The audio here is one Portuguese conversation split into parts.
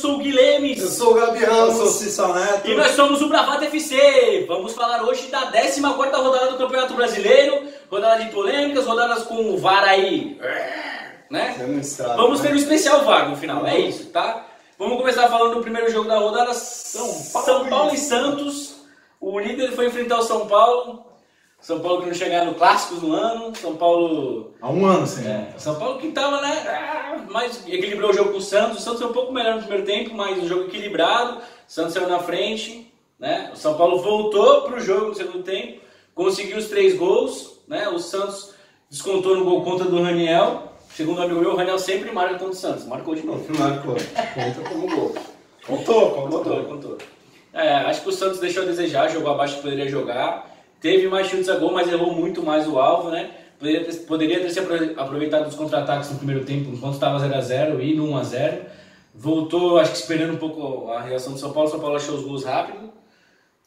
sou o Guilherme. Eu sou o Gabi Ramos. Eu sou o Cícero Neto. E nós somos o Bravata FC. Vamos falar hoje da 14ª rodada do Campeonato Brasileiro. Rodada de polêmicas, rodadas com o VAR aí, né? Vamos ter um especial VAR no final, é isso, tá? Vamos começar falando do primeiro jogo da rodada. São Paulo e Santos. O líder foi enfrentar o São Paulo. São Paulo que não chegar no clássico do ano. São Paulo... Há um ano, sim. São Paulo que tava, né? Mas equilibrou o jogo com o Santos. O Santos foi um pouco melhor no primeiro tempo, mas o jogo equilibrado. O Santos saiu na frente, né? O São Paulo voltou pro jogo no segundo tempo. Conseguiu os 3 gols, né? O Santos descontou no gol contra do Raniel. Segundo o amigo meu, o Raniel sempre marca contra o Santos. Marcou de novo. Marcou. Conta como gol. Contou. Acho que o Santos deixou a desejar, jogou abaixo que poderia jogar. Teve mais chutes a gol, mas errou muito mais o alvo, né? Poderia ter se aproveitado dos contra-ataques no primeiro tempo, enquanto estava 0x0 e no 1x0. Voltou, acho que esperando um pouco a reação do São Paulo. O São Paulo achou os gols rápido.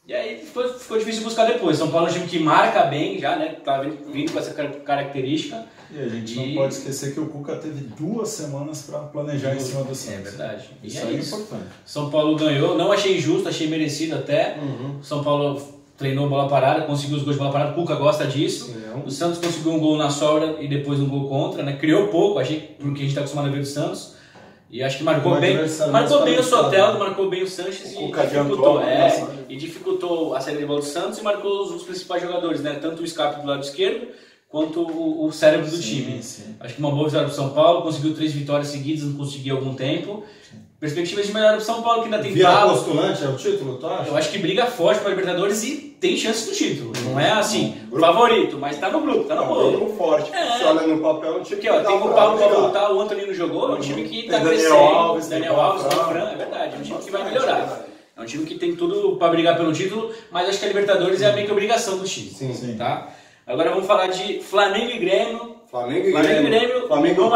E aí ficou difícil buscar depois. São Paulo é um time que marca bem já, né? Tá vindo com essa característica. E a gente não pode esquecer que o Cuca teve 2 semanas para planejar em cima do Santos. É verdade. Isso é importante. São Paulo ganhou, não achei justo, achei merecido até. São Paulo treinou bola parada, conseguiu os gols de bola parada, o Cuca gosta disso. Sim, o Santos conseguiu um gol na sobra e depois um gol contra, né? Criou pouco, achei, porque a gente está acostumado a ver do Santos. E acho que marcou bem o Soteldo, marcou bem o Sanches e dificultou a saída de bola do Santos e marcou os principais jogadores, né? Tanto o Scarpa do lado esquerdo quanto o cérebro do time. Sim. Acho que uma boa vitória para o São Paulo, conseguiu 3 vitórias seguidas, não conseguiu há algum tempo. Perspectivas de melhor para o São Paulo, que ainda tem Vira postulante, é o título, tu acha? Eu acho que briga forte para a Libertadores e tem chance do título. Não é assim, favorito, mas tá no grupo, tá no bolo. Grupo forte. Você olha no papel, um time que tem o Paulo para voltar, o Antony não jogou, é um time que tá crescendo. Daniel Alves, tem o Fran, é verdade, é um time que vai melhorar. É um time que tem tudo para brigar pelo título, mas acho que a Libertadores é meio que obrigação do time. Sim. Tá? Agora vamos falar de Flamengo e Grêmio. Flamengo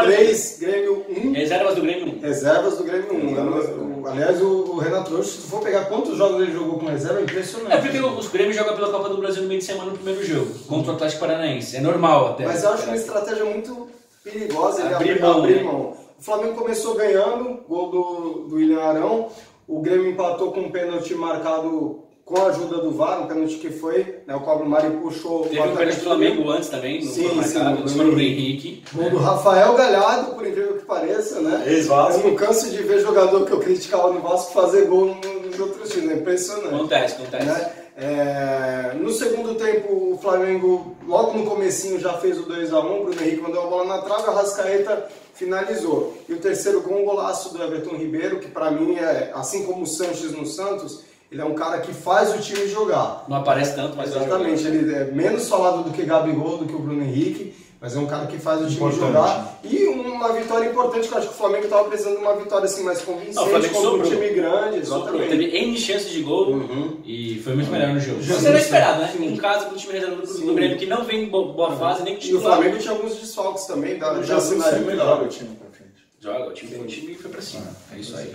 3, Grêmio 1. Reservas do Grêmio 1. Reservas do Grêmio 1. Aliás, o Renato Rocha, se tu for pegar quantos jogos ele jogou com reserva, é impressionante. É porque os Grêmio jogam pela Copa do Brasil no meio de semana no primeiro jogo, contra o Atlético Paranaense. É normal até. Mas eu acho uma estratégia muito perigosa ele abrir mão. O Flamengo começou ganhando, gol do William Arão. O Grêmio empatou com um pênalti marcado com a ajuda do VAR, um pênalti que foi, né, o Pablo Mari puxou... Teve um pênalti do Flamengo antes também, no do Henrique. Gol do Rafael Galhardo, por incrível que pareça, né? Ex-Vasco. Eu não canso de ver jogador que eu criticava no Vasco fazer gol nos outros times, é impressionante. Acontece. Né? No segundo tempo, o Flamengo, logo no comecinho, já fez o 2x1, o Bruno Henrique mandou a bola na trave, a Arrascaeta finalizou. E o terceiro gol, um golaço do Everton Ribeiro, que pra mim é, assim como o Sanches no Santos, ele é um cara que faz o time jogar. Não aparece tanto, mas exatamente, ele é menos falado do que Gabigol, do que o Bruno Henrique, mas é um cara que faz o time jogar. E uma vitória importante, que eu acho que o Flamengo estava precisando de uma vitória assim, mais convincente, contra um time grande. Exatamente. Teve N chances de gol e foi muito melhor no jogo. Isso era esperado, né? Em casa, com o time reserva do Grêmio, que não vem em boa fase, nem com o time. E o Flamengo tinha alguns desfalques também, já assinaria melhor o time pra frente. Joga, o time foi pra cima. É isso aí.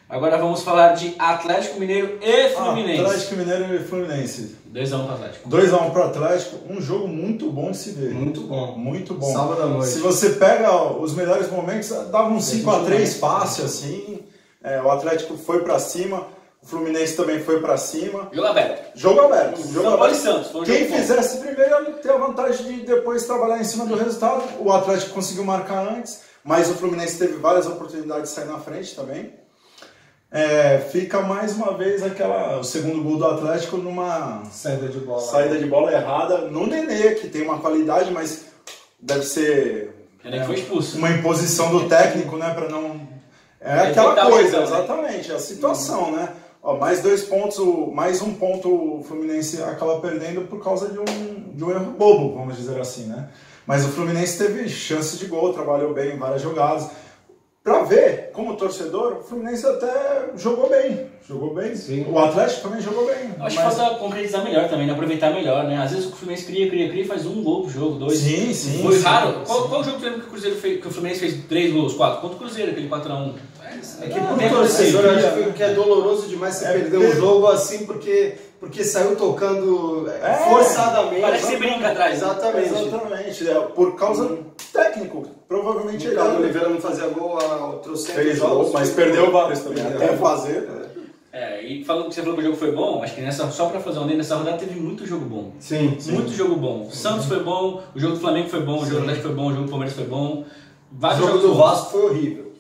Agora vamos falar de Atlético Mineiro e Fluminense. Atlético Mineiro e Fluminense. 2x1 para o Atlético. 2x1 para o Atlético. Um jogo muito bom de se ver. Muito bom. Muito bom. Sábado à noite. Se você pega os melhores momentos, dava um 5x3 fácil, assim. O Atlético foi para cima. O Fluminense também foi para cima. Jogo aberto. São Paulo e Santos. Quem fizesse primeiro ia ter a vantagem de depois trabalhar em cima do resultado. O Atlético conseguiu marcar antes, mas o Fluminense teve várias oportunidades de sair na frente também. Fica mais uma vez o segundo gol do Atlético numa saída de bola errada no Nenê, que tem uma qualidade, mas deve ser foi expulso. Uma imposição do técnico, né, para não aquela coisa, exatamente, a situação, né? Mais 2 pontos, mais um ponto o Fluminense acaba perdendo por causa de um erro bobo, vamos dizer assim, né? Mas o Fluminense teve chance de gol, trabalhou bem em várias jogadas. Pra ver, como torcedor, o Fluminense até jogou bem. Sim. O Atlético também jogou bem. Acho que falta concretizar melhor também, aproveitar melhor, né? Às vezes o Fluminense cria e faz um gol pro jogo, 2. Sim. Foi raro. Qual jogo tu lembra que o Cruzeiro que o Fluminense fez 3 gols, 4? Contra o Cruzeiro, aquele 4x1. É que pro torcedor eu acho que é doloroso demais você perder um jogo assim, porque porque saiu tocando forçadamente. Parece que brinca atrás. Exatamente. Por causa técnico. Provavelmente ele. O Oliveira não fazia gol há trocentos jogos, mas perdeu vários também. Até fazer. E falando que você falou que o jogo foi bom, acho que só pra fazer um dentro nessa rodada teve muito jogo bom. Sim. Muito jogo bom. O Santos foi bom, o jogo do Flamengo foi bom, o jogo do Atlético foi bom, o jogo do Palmeiras foi bom. O jogo do Vasco foi horrível.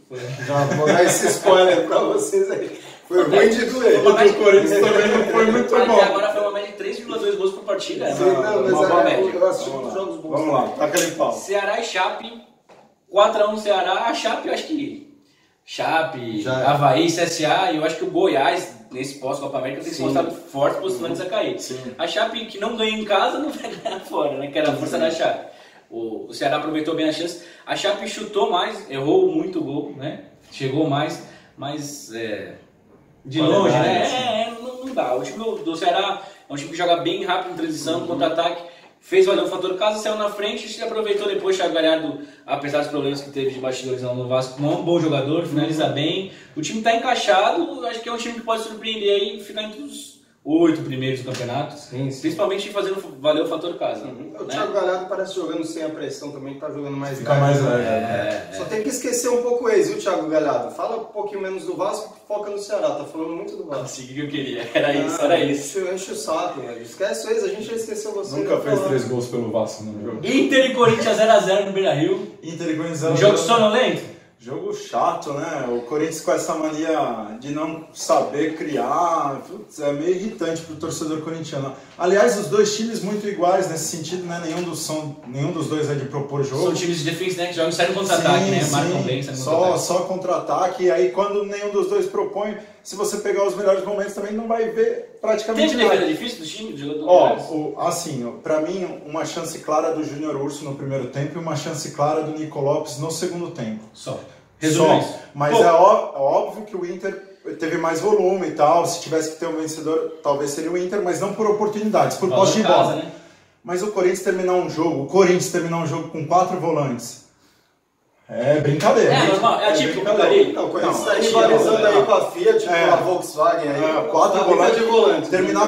Já vou dar esse spoiler pra vocês aí. Foi ruim de doer. O do Corinthians também não foi muito bom. Até agora foi uma média de 3,2 gols por partida. Sim, mas eu assisti muitos jogos bons. Vamos lá, taca ali pau. Ceará e Chape, 4x1 no Ceará. A Chape, eu acho que Chape, Avaí, CSA, e eu acho que o Goiás, nesse pós-Copa América, tem se mostrado forte, postulando a cair. Sim. A Chape, que não ganha em casa, não vai ganhar fora, né? Que era a força da Chape. O Ceará aproveitou bem a chance. A Chape chutou mais, errou muito o gol, né? Chegou mais, mas de longe, né? Não dá. O time do Ceará é um time que joga bem rápido em transição, contra-ataque. Fez valer o fator casa, saiu na frente e se aproveitou depois. Thiago Galhardo, apesar dos problemas que teve de bastidores no Vasco, não é um bom jogador, finaliza bem. O time está encaixado, acho que é um time que pode surpreender aí e ficar entre os 8 primeiros do campeonato. Sim. Principalmente fazendo valer o fator casa. O Thiago Galhardo parece jogando sem a pressão também, tá jogando mais fica mais leve. Só tem que esquecer um pouco o ex, viu, Thiago Galhardo? Fala um pouquinho menos do Vasco, foca no Ceará, tá falando muito do Vasco. Consegui o que eu queria, era isso. Enche o saco, velho. Esquece o ex, a gente já esqueceu você. Nunca fez 3 gols pelo Vasco no jogo. Inter e Corinthians 0x0 no Beira-Rio. Inter e Corinthians 0x0. Jogo sonolento. Jogo chato, né? O Corinthians com essa mania de não saber criar, putz, é meio irritante pro torcedor corintiano. Aliás, os dois times muito iguais nesse sentido, né? Nenhum dos dois é de propor jogo. São times de defesa, né? Que jogam sério contra-ataque, né? Marcam bem, só contra-ataque. E aí, quando nenhum dos dois propõe, se você pegar os melhores momentos também, não vai ver praticamente nada. Teve defesa difícil do time? Assim, pra mim, uma chance clara do Júnior Urso no primeiro tempo e uma chance clara do Nico Lopes no segundo tempo. Só. Mas é óbvio que o Inter teve mais volume e tal. Se tivesse que ter um vencedor, talvez seria o Inter, mas não por oportunidades, por posse de bola. Né? Mas o Corinthians terminar um jogo com 4 volantes. É brincadeira. É normal, é típico do Corinthians. Não, o Corinthians está rivalizando aí com a Fiat, com a Volkswagen aí. 4 volantes. Terminar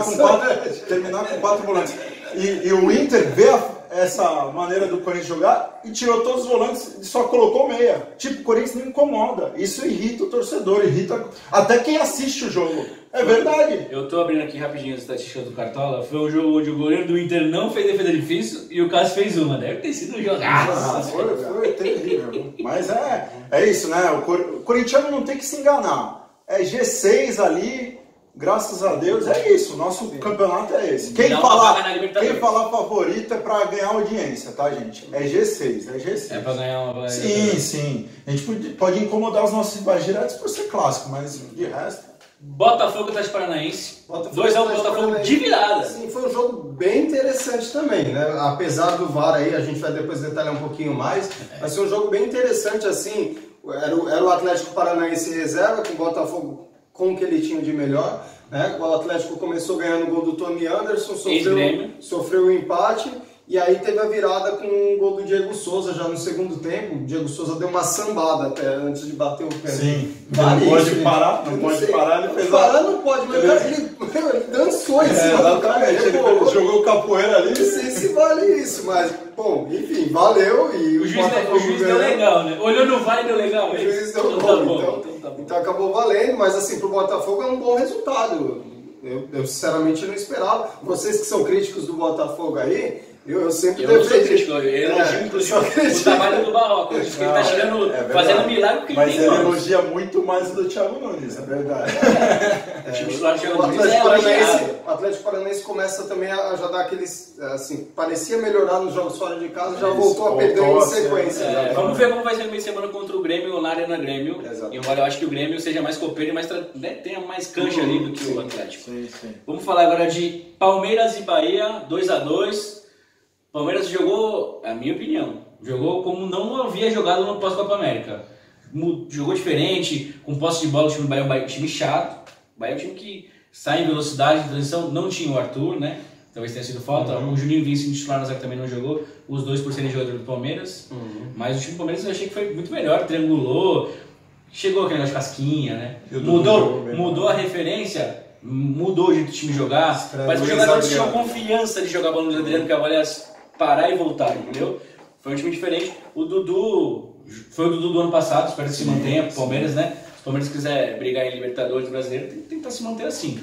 com 4 volantes. E o Inter vê essa maneira do Corinthians jogar e tirou todos os volantes e só colocou meia. Tipo, o Corinthians não incomoda. Isso irrita o torcedor, irrita até quem assiste o jogo. É verdade. Eu tô abrindo aqui rapidinho as estatísticas do Cartola. Foi um jogo onde o goleiro do Inter não fez defesa difícil e o Cássio fez uma. Deve ter sido um jogaço. Foi terrível. Mas é isso, né? O corintiano não tem que se enganar. É G6 ali. Graças a Deus, é isso. Nosso campeonato é esse. Quem falar favorito é pra ganhar audiência, tá, gente? É G6. É pra ganhar uma... Sim. A gente pode incomodar os nossos rivais diretos por ser clássico, mas de resto... Botafogo e Atlético Paranaense. 2x1 Botafogo de virada. Sim, foi um jogo bem interessante também, né? Apesar do VAR aí, a gente vai depois detalhar um pouquinho mais, mas foi um jogo bem interessante, assim. Era o Atlético Paranaense reserva, com o Botafogo com o que ele tinha de melhor, né? O Atlético começou ganhando o gol do Tony Anderson, sofreu o empate e aí teve a virada com o gol do Diego Souza já no segundo tempo. O Diego Souza deu uma sambada até antes de bater o pé. Sim, não pode parar, ele fez parar não pode, mas ele dançou em cima do cara. Ele jogou capoeira ali. Não sei se vale isso, mas, bom, enfim, valeu. E o juiz deu legal, né? Olhou no VAR e deu legal. O juiz deu bom, então acabou valendo, mas assim, pro Botafogo é um bom resultado. Eu sinceramente não esperava. Vocês que são críticos do Botafogo aí, eu sempre defendi. Eu elogio, inclusive, o trabalho do Barroca. Ele tá chegando, fazendo milagre porque ele tem. Mas ele elogia muito mais o do Thiago Nunes, é verdade. O time titular do Thiago Nunes é elogiado. O Atlético Paranaense começa também a já dar aqueles, assim, parecia melhorar nos jogos fora de casa, já voltou a perder em sequência. Vamos ver como vai ser no meio de semana contra o Grêmio ou na Arena Grêmio. E eu acho que o Grêmio seja mais copeiro e mais, né, tenha mais cancha ali do que o Atlético. Sim. Vamos falar agora de Palmeiras e Bahia, 2x2. Palmeiras jogou, a minha opinião, jogou como não havia jogado no pós-Copa América. Jogou diferente, com posse de bola. O time do Bahia é um time chato. O Bahia é um time que sai em velocidade, de transição. Não tinha o Arthur, né? Talvez tenha sido falta. O Juninho Vince, titular na zaga, também não jogou. Os dois por serem jogadores do Palmeiras. Mas o time do Palmeiras eu achei que foi muito melhor. Triangulou. Chegou aquele negócio de casquinha, né? Mudou a referência. mudou o jeito do time jogar. Parece que os jogadores tinham confiança de jogar a bola no Luiz Adriano, que ia parar e voltar, entendeu? Foi um time diferente. O Dudu, foi o Dudu do ano passado, espero que se mantenha, o Palmeiras, né? Se o Palmeiras quiser brigar em Libertadores brasileiro, tem que tentar se manter assim.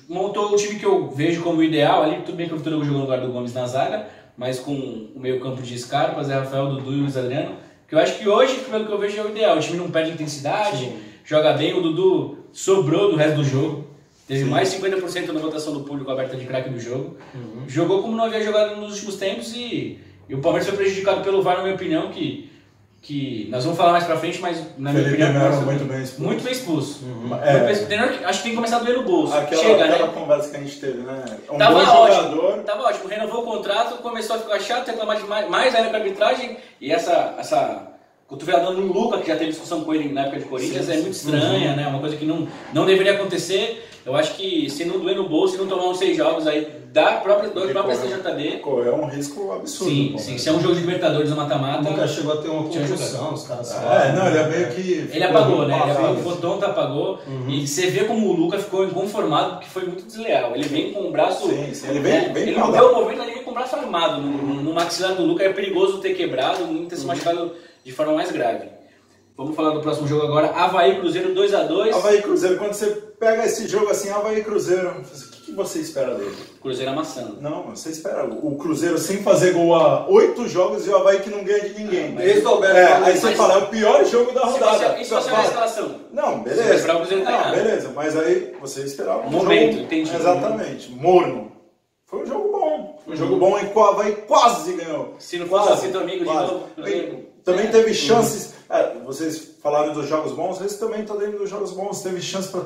Montou o time que eu vejo como ideal ali, tudo bem que o Vitor Hugo jogou no lugar do Gomes na zaga, mas com o meio campo de Scarpa, Zé Rafael, Dudu e Luiz Adriano, que eu acho que hoje, pelo que eu vejo, é o ideal. O time não perde intensidade, joga bem, o Dudu sobrou do resto do jogo, teve mais de 50% na votação do público aberta de craque do jogo, jogou como não havia jogado nos últimos tempos e o Palmeiras foi prejudicado pelo VAR, na minha opinião, que nós vamos falar mais pra frente, mas na minha opinião muito bem expulso. Muito bem expulso. Acho que tem que começar a doer no bolso. Aquela conversa que a gente teve, né? Tava ótimo, tava ótimo. Renovou o contrato, começou a ficar chato, reclamar mais ainda com a arbitragem. E essa cotovelada no Luca, que já teve discussão com ele na época de Corinthians, é muito estranha, né? Uma coisa que não deveria acontecer. Eu acho que se não doer no bolso, se não tomar uns 6 jogos aí da própria STJD... É um risco absurdo. Sim, se é um jogo de Libertadores ou mata-mata... Nunca chegou a ter uma conjunção, os caras... Ele é meio que... Ele apagou, né? O Tonta apagou. E você vê como o Luca ficou inconformado, porque foi muito desleal. Ele vem com o braço... Ele vem ele não deu o movimento, ele vem com o braço armado. No maxilar do Luca é perigoso ter quebrado, não ter se machucado de forma mais grave. Vamos falar do próximo jogo agora. Avaí Cruzeiro 2x2. Avaí Cruzeiro, quando você pega esse jogo assim, Avaí Cruzeiro, o que você espera dele? Cruzeiro amassando. Não, você espera o Cruzeiro sem fazer gol há 8 jogos e o Avaí que não ganha de ninguém. Desde o Alberto. Aí você fala, é o pior jogo da rodada. E se você olhar a escalação? Não, beleza. Você vai esperar o Cruzeiro ganhar. Beleza, mas aí você esperava um momento, jogo... entendi. Exatamente, morno. Foi um jogo bom. Foi um jogo bom em que o Avaí quase ganhou. Se não fosse assim, teu amigo de novo... Também teve chances... vocês falaram dos jogos bons, esse também está dentro dos jogos bons. Teve chance para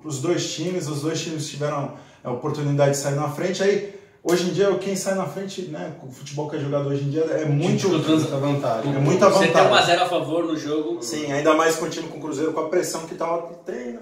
os dois times, os dois times tiveram a oportunidade de sair na frente. Aí, hoje em dia, quem sai na frente, né, com o futebol que é jogado hoje em dia, é muita vantagem. É muita vantagem. Você tem 1x0 a favor no jogo. Sim, ainda mais com o time com o Cruzeiro, com a pressão que estava tendo.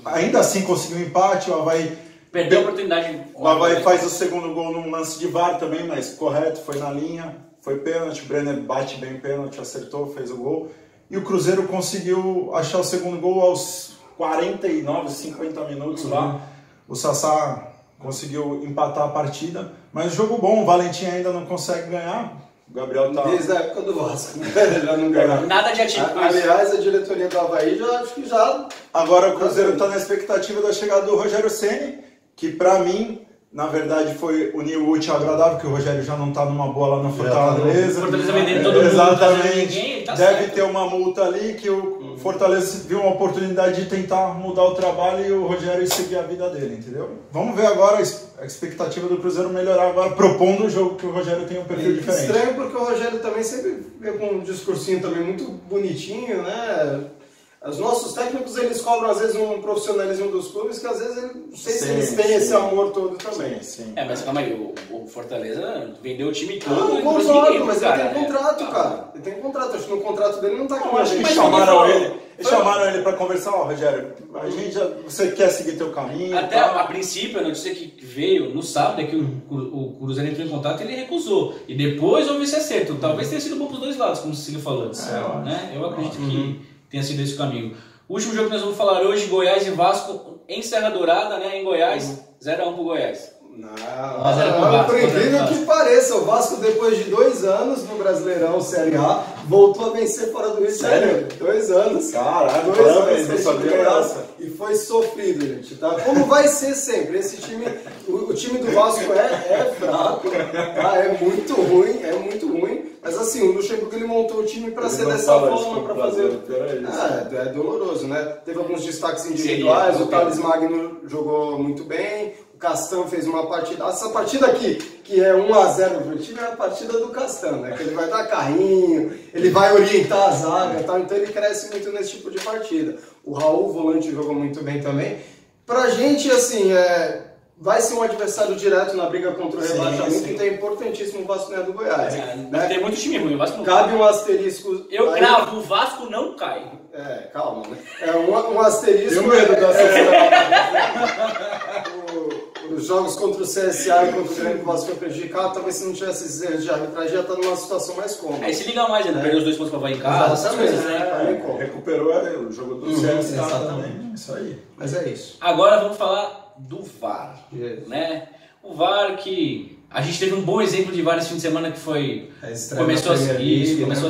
Ainda assim conseguiu um empate, o Avaí... Perdeu a oportunidade. O Avaí faz o segundo gol num lance de VAR também, mas correto, foi na linha. Foi pênalti, o Brenner bate bem o pênalti, acertou, fez o gol. E o Cruzeiro conseguiu achar o segundo gol aos 49, 50 minutos lá. O Sassá conseguiu empatar a partida. Mas jogo bom, o Valentim ainda não consegue ganhar. O Gabriel tá... Desde a época do Vasco, já não ganhou. Nada de atípico. Aliás, a diretoria do Avaí acho que já... Agora o Cruzeiro está na expectativa da chegada do Rogério Ceni, que para mim... Na verdade, foi unir o útil ao agradável, que o Rogério já não está numa boa lá na Fortaleza. Fortaleza vendendo todo mundo. Exatamente. Tá Deve certo. ter uma multa ali, que o Fortaleza viu uma oportunidade de tentar mudar o trabalho e o Rogério seguir a vida dele, entendeu? Vamos ver agora a expectativa do Cruzeiro melhorar agora, propondo o jogo, que o Rogério tem um perfil diferente. Estranho, porque o Rogério também sempre veio com um discursinho também muito bonitinho, né? Os nossos técnicos, eles cobram às vezes um profissionalismo dos clubes que às vezes não sei se eles têm esse amor todo também. Sim. Mas calma aí, o Fortaleza vendeu o time todo. Não, concordo, mas ele tem contrato, cara. Ele tem contrato, acho que no contrato dele não tá aqui. Acho que chamaram ele para conversar, Rogério, você quer seguir teu caminho? Até a princípio, a notícia que veio no sábado é que o Cruzeiro entrou em contato e ele recusou. E depois houve esse acerto. Talvez tenha sido bom para os dois lados, como o Cecílio falou. Né? Eu acredito que tenha sido esse o caminho. O último jogo que nós vamos falar hoje, Goiás e Vasco em Serra Dourada, né, em Goiás, 0x1 pro Goiás. Não, por incrível que pareça, o Vasco depois de 2 anos no Brasileirão Série A, voltou a vencer fora do Rio de Janeiro. 2 anos. Caralho, 2 anos não sabia graça. E foi sofrido, gente, tá? Como vai ser sempre, esse time, o time do Vasco é fraco, tá? É muito ruim, mas assim, o Luxemburgo ele montou o time para ser dessa forma, para fazer... É doloroso, né? Teve alguns destaques individuais, o Thales Magno jogou muito bem, o Castan fez uma partida. Essa partida aqui, que é 1x0 pro time, é a partida do Castan, né? Que ele vai dar carrinho, ele vai orientar a zaga e tal, então ele cresce muito nesse tipo de partida. O Raul, o volante, jogou muito bem também. Pra gente, assim, vai ser um adversário direto na briga contra o rebaixamento, então é importantíssimo o Vasco ganhar do Goiás. Né? Tem muito time ruim, o Vasco não cabe um asterisco. Eu cravo, o Vasco não cai. Calma, né? Um asterisco. Tenho medo da jogos contra o CSA e contra o Grêmio que o Vasco foi prejudicado, talvez se não tivesse esses erros de arbitragem, já está numa situação mais cômoda. Aí se liga mais, ele perdeu os 2 pontos para vai em casa, essas coisas, né? Recuperou o jogo do CSA também, isso aí. Mas é isso. Agora vamos falar do VAR, né? O VAR que a gente teve um bom exemplo de VAR esse fim de semana que foi começou a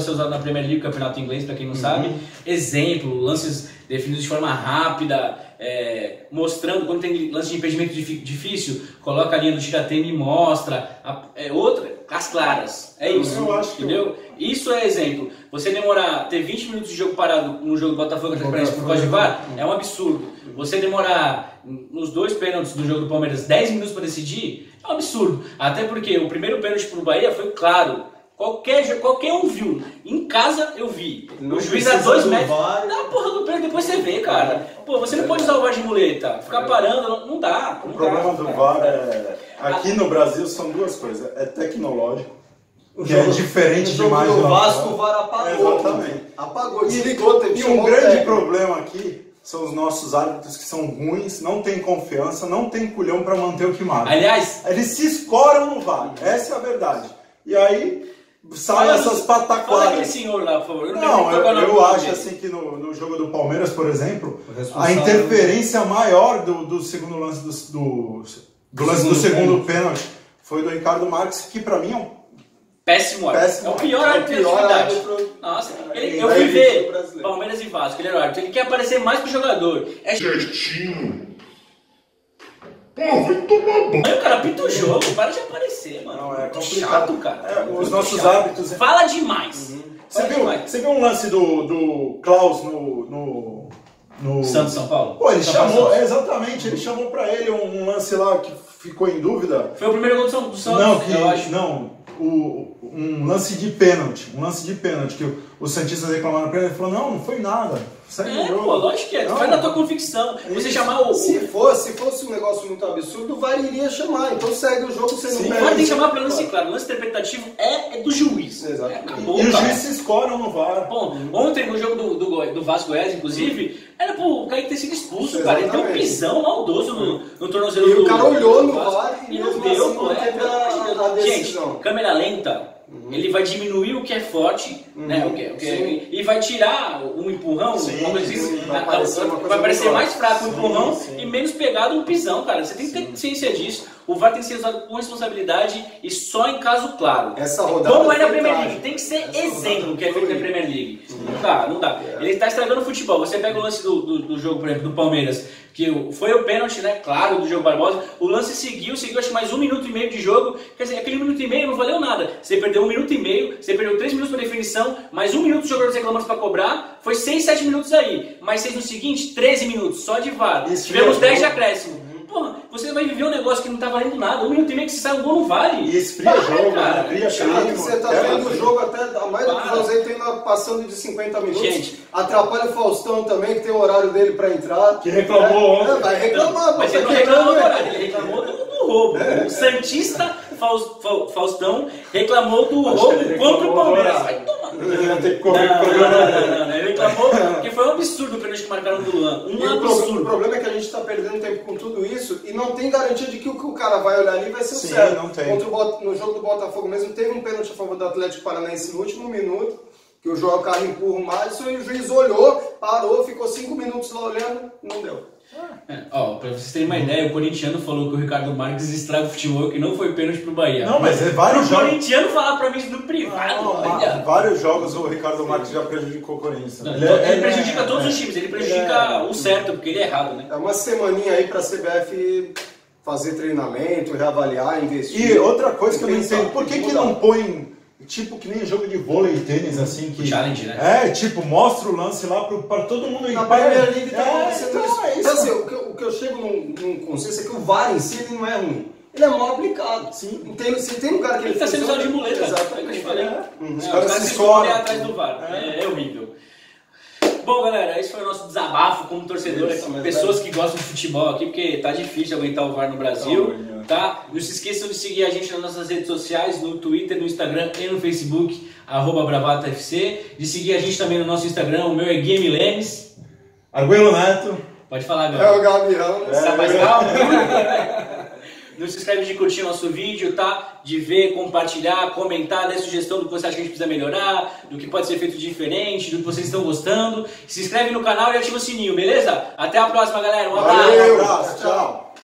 ser usado na Premier League, campeonato inglês, para quem não sabe. Exemplo, lances definidos de forma rápida, mostrando quando tem lance de impedimento difícil, coloca a linha do tiratema e mostra. As claras. É isso. Eu acho entendeu? Isso é exemplo. Você ter 20 minutos de jogo parado no jogo do Botafogo por causa de VAR é um absurdo. Você demorar nos 2 pênaltis do jogo do Palmeiras 10 minutos para decidir é um absurdo. Até porque o primeiro pênalti pro Bahia foi claro. Qualquer um viu. Em casa eu vi. O juiz a 2 metros. Dá a porra do pênalti, depois você vê, cara. Pô, você não pode usar o VAR de muleta. Ficar parando, não dá. O problema do VAR aqui no Brasil são 2 coisas. É tecnológico. Que é diferente demais do Vasco, o VAR apagou. Exatamente. Apagou, desligou. E um grande problema aqui são os nossos árbitros que são ruins, não têm confiança, não têm culhão para manter o que marca. Aliás, eles se escoram no VAR, essa é a verdade. E aí saem essas pataquadas. Fala aquele senhor lá, por favor. Eu acho assim que no jogo do Palmeiras, por exemplo, a interferência maior do segundo lance do lance do segundo pênalti foi do Ricardo Marques, que para mim é um péssimo árbitro. É o pior árbitro da atividade. Nossa, eu fui ver Palmeiras e Vasco, ele era o árbitro. Ele quer aparecer mais que o jogador. É certinho. Pô, vai tomar banho. O cara pinta o jogo, para de aparecer, mano. Não, é complicado. Chato, cara. Os nossos árbitros. Fala demais. Você viu um lance do Klaus no Santos São Paulo? Pô, ele chamou, exatamente, ele chamou pra ele um lance lá que ficou em dúvida. Foi o primeiro gol do Santos, eu acho. Um lance de pênalti, que o Santista reclamaram pra ele, ele falou, não foi nada. Pô, lógico que é, tu vai na tua convicção. Você chamar o... Se fosse um negócio muito absurdo, o VAR iria chamar. Então segue o jogo, você não perde. O VAR tem que chamar pra lance claro. O lance interpretativo é do juiz. Exatamente. Acabou, e os juízes se escoram no VAR. Bom, ontem no jogo do Vasco Goiás, inclusive, era pro Kaique ter sido expulso, cara. Ele deu um pisão maldoso no tornozelo do... E o cara olhou no VAR e não deu, assim, pô. Gente, câmera lenta. Ele vai diminuir o que é forte, né? E vai tirar um empurrão, vai parecer mais fraco o empurrão e menos pegado um pisão, cara. Você tem que ter ciência disso. O VAR tem que ser usado com responsabilidade e só em caso claro. Essa rodada como é na Premier League, tem que ser exemplo que é feito na Premier League. Não dá. Ele está estragando o futebol. Você pega o lance do jogo, por exemplo, do Palmeiras, que foi o pênalti, né? Claro, do Diogo Barbosa. O lance seguiu acho que mais 1 minuto e meio de jogo. Quer dizer, aquele 1 minuto e meio não valeu nada. Você perdeu 1 minuto e meio, você perdeu 3 minutos para definição, mais 1 minuto de jogadores reclamando para cobrar, foi 6, 7 minutos aí. Mais 6 no seguinte, 13 minutos, só de VAR. Tivemos 10 de acréscimo. Porra, você vai viver um negócio que não tá valendo nada. 1 minuto e meio que se sai um gol não vale. E esfria jogo, cara. Você tá vendo o jogo até. A maioria dos jogos aí tem passando de 50 minutos. Gente, atrapalha o Faustão também, que tem o horário dele pra entrar. Que reclamou ontem. Vai reclamar, mas ele não reclamou do horário, ele reclamou do roubo. O Santista Faustão reclamou do roubo contra o Palmeiras. Vai tomar. Não. Ele reclamou porque foi um absurdo o pênalti que marcaram do Luan. Absurdo. O problema é que a gente tá perdendo tempo com tudo isso e não tem garantia de que o que o cara vai olhar ali vai ser o certo. Não tem. No jogo do Botafogo mesmo, teve um pênalti a favor do Atlético Paranaense no último minuto, que o João Carlos empurra o Madison e o juiz olhou, parou, ficou 5 minutos lá olhando, não deu. Pra vocês terem uma ideia, o corintiano falou que o Ricardo Marques estraga o futebol, que não foi pênalti pro Bahia. Não, mas vários jogos. O corintiano falar pra mim isso no privado. Vários jogos o Ricardo Marques já prejudicou o Corinthians. Ele prejudica todos os times, ele prejudica o certo, porque ele é errado, né? É uma semaninha aí pra CBF fazer treinamento, reavaliar, investir. E outra coisa que eu não entendo, por que não põe, tipo, que nem jogo de vôlei e tênis, assim, que... Challenge, né? mostra o lance lá pra todo mundo... Na Premier League tá acontecendo isso. Então, assim, o que eu chego num consenso é que o VAR em si ele não é ruim. Ele é mal aplicado. Sim. Se tem lugar que ele tá sendo usado de muleta. Exatamente. É o que eu te falei. Os caras se escoram atrás do VAR. É horrível. Bom, galera, esse foi o nosso desabafo como torcedor aqui, pessoas que gostam de futebol aqui, porque tá difícil aguentar o VAR no Brasil, tá? Não se esqueçam de seguir a gente nas nossas redes sociais, no Twitter, no Instagram e no Facebook, @BravataFC, de seguir a gente também no nosso Instagram, o meu é Guilherme Lemes. Arguello Neto. Pode falar, Gabriel. É o Gabriel. Tá mais calmo? Não se esquece de curtir o nosso vídeo, tá? De ver, compartilhar, comentar, dar sugestão do que você acha que a gente precisa melhorar, do que pode ser feito diferente, do que vocês estão gostando. Se inscreve no canal e ativa o sininho, beleza? Até a próxima, galera. Um abraço. Valeu, tchau.